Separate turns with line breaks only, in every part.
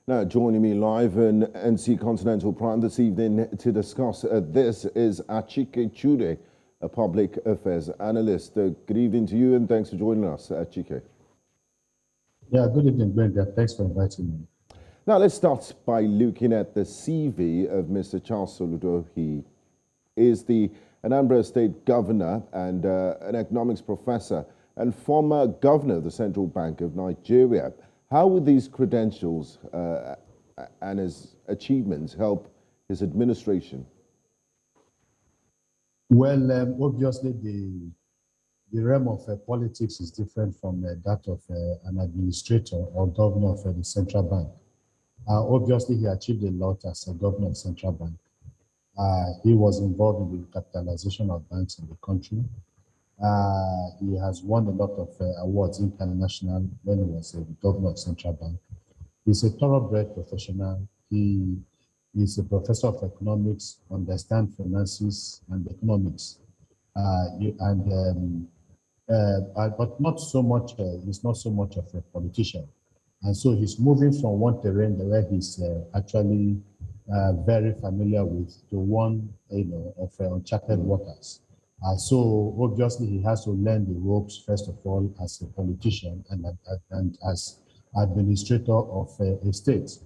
Now, joining me live in NC Continental Prime this evening to discuss this is Achike Chude, a public affairs analyst. Good evening to you and thanks for joining us, Achike.
Yeah, good evening, Gbenga. Thanks for inviting me.
Now, let's start by looking at the CV of Mr. Charles Soludo. He is the Anambra State governor and an economics professor and former governor of the Central Bank of Nigeria. How would these credentials and his achievements help his administration?
Well, obviously, the realm of politics is different from that of an administrator or governor of the central bank. Obviously, he achieved a lot as a governor of central bank. He was involved in the capitalization of banks in the country. He has won a lot of awards international when he was the governor of central bank. He's a thoroughbred professional. He is a professor of economics, understands finances and economics, but not so much. He's not so much of a politician, and so he's moving from one terrain where he's actually very familiar with to one, of uncharted waters. So obviously he has to learn the ropes first of all as a politician and as administrator of a state.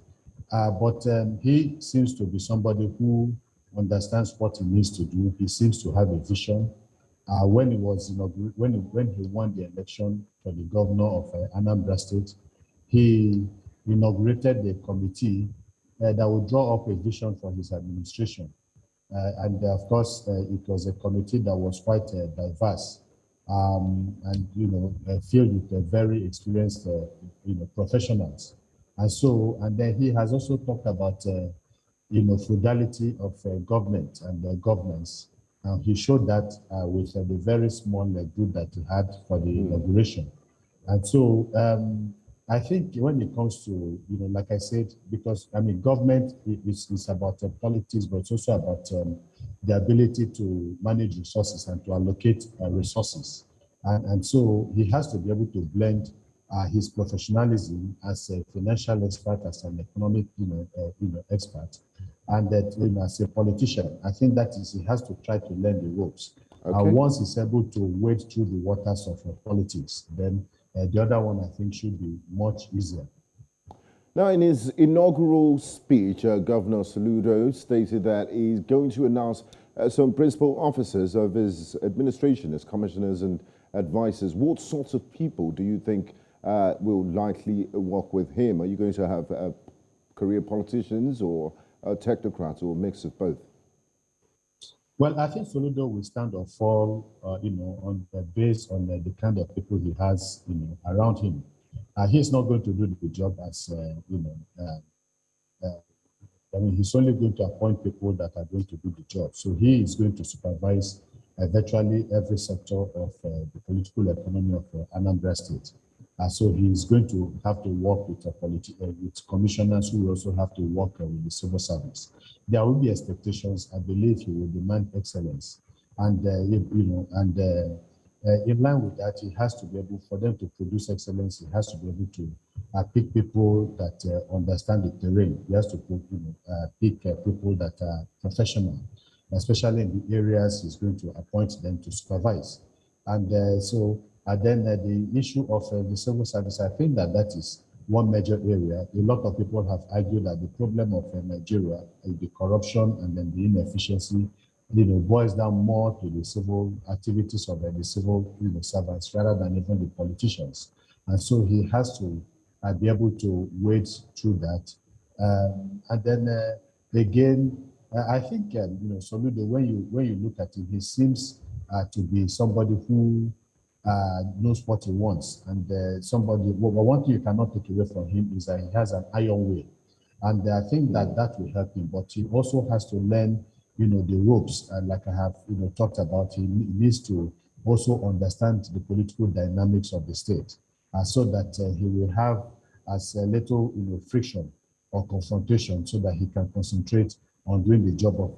But he seems to be somebody who understands what he needs to do. He seems to have a vision. When he won the election for the governor of Anambra State, he inaugurated the committee that would draw up a vision for his administration. And of course, it was a committee that was quite diverse and, filled with very experienced, professionals. And then he has also talked about, frugality of government and governance. He showed that with the very small group that he had for the inauguration. And so I think when it comes to, like I said, because government is about politics, but it's also about the ability to manage resources and to allocate resources. And so he has to be able to blend his professionalism as a financial expert, as an economic, expert, and that as a politician. I think that is he has to try to learn the ropes. Okay. Once he's able to wade through the waters of politics, then the other one, I think, should be much easier.
Now, in his inaugural speech, Governor Soludo stated that he's going to announce some principal officers of his administration as commissioners and advisors. What sorts of people do you think will likely work with him? Are you going to have career politicians or technocrats or a mix of both?
Well, I think Soludo will stand or fall, based on the kind of people he has, around him. He's not going to do the job as, he's only going to appoint people that are going to do the job. So he is going to supervise virtually every sector of the political economy of Anambra State. So he is going to have to work with with commissioners who will also have to work with the civil service. There will be expectations. I believe he will demand excellence, and in line with that, he has to be able, for them to produce excellence, he has to be able to pick people that understand the terrain. He has to pick people that are professional, especially in the areas he's going to appoint them to supervise. And then the issue of the civil service, I think that is one major area. A lot of people have argued that the problem of Nigeria is the corruption and then the inefficiency, boils down more to the civil activities of the civil servants rather than even the politicians. And so he has to be able to wade through that. And then again, I think Soludo, when you look at him, he seems to be somebody who knows what he wants, and one thing you cannot take away from him is that he has an iron will, and I think that will help him. But he also has to learn, the ropes, and like I have, talked about, he needs to also understand the political dynamics of the state, so that he will have as little, friction or confrontation, so that he can concentrate on doing the job of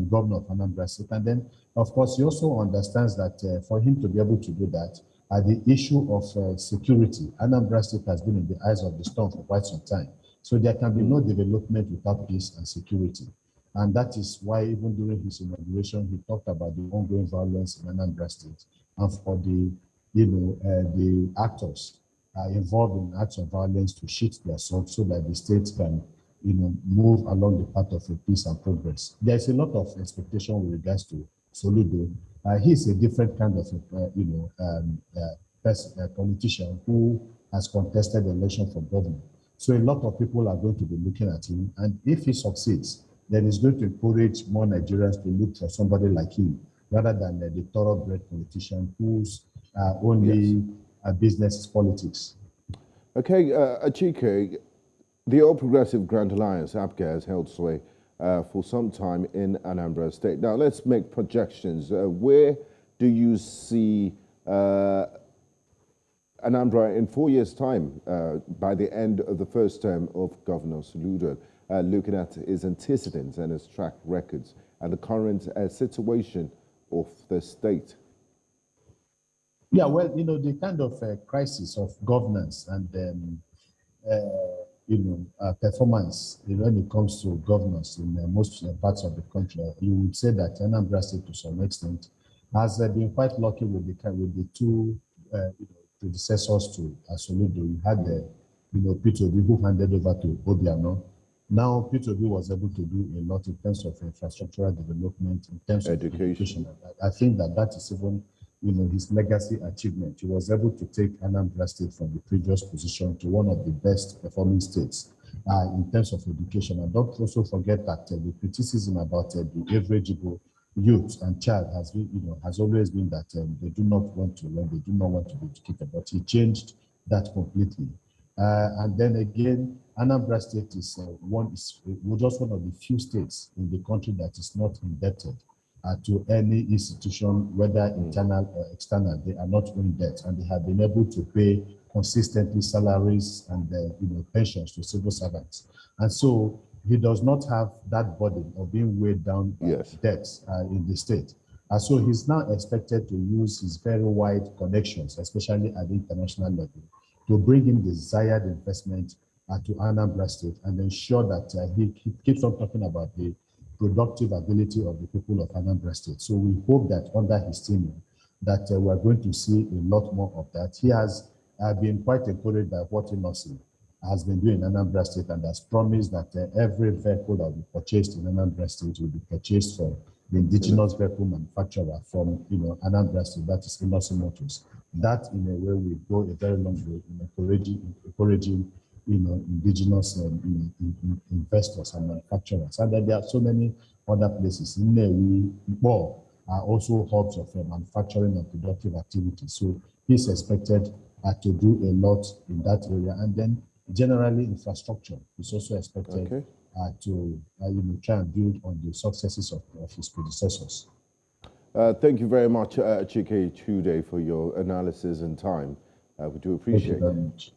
governor of Anambra State. And then, of course, he also understands that for him to be able to do that, the issue of security, Anambra State has been in the eyes of the storm for quite some time. So there can be no development without peace and security. And that is why even during his inauguration, he talked about the ongoing violence in Anambra State and for the, the actors involved in acts of violence to sheath their swords so that the state can, move along the path of peace and progress. There's a lot of expectation with regards to Soludo. He's a different kind of, politician who has contested the election for governor. So a lot of people are going to be looking at him, and if he succeeds, then it's going to encourage more Nigerians to look for somebody like him, rather than the thoroughbred politician whose only business is politics.
Okay, Achike, the All Progressive Grand Alliance, APGA, has held sway for some time in Anambra State. Now, let's make projections. Where do you see Anambra in 4 years' time, by the end of the first term of Governor Soludo, looking at his antecedents and his track records and the current situation of the state?
Yeah, well, the kind of crisis of governance and performance when it comes to governance in most parts of the country, you would say that Anambra State, to some extent, has been quite lucky with the two predecessors to Soludo. You had Peter Obi, who handed over to Obiano. Now Peter Obi was able to do a lot in terms of infrastructural development, in terms of education. I think that is even his legacy achievement. He was able to take Anambra State from the previous position to one of the best performing states in terms of education. And don't also forget that the criticism about the average youth and child has always been that they do not want to learn, they do not want to be educated. But he changed that completely. And then again, Anambra State is just one of the few states in the country that is not indebted to any institution, whether internal or external. They are not in debt, and they have been able to pay consistently salaries and pensions to civil servants. And so he does not have that burden of being weighed down by debts in the state. And so he's now expected to use his very wide connections, especially at the international level, to bring in desired investment to Anambra State and ensure that he keeps on talking about the productive ability of the people of Anambra State. So we hope that under his tenure, that we're going to see a lot more of that. He has been quite encouraged by what Inosi has been doing in Anambra State and has promised that every vehicle that will be purchased in Anambra State will be purchased from the indigenous vehicle manufacturer from Anambra State, that is Inosi Motors. That in a way will go a very long way in encouraging indigenous investors and manufacturers. And then there are so many other places. Nnewi, Igbo are also hubs of manufacturing and productive activities. So he's expected to do a lot in that area. And then generally infrastructure is also expected to try and build on the successes of his predecessors.
Thank you very much, Achike Chude, for your analysis and time. We do appreciate it.
Thank you very much.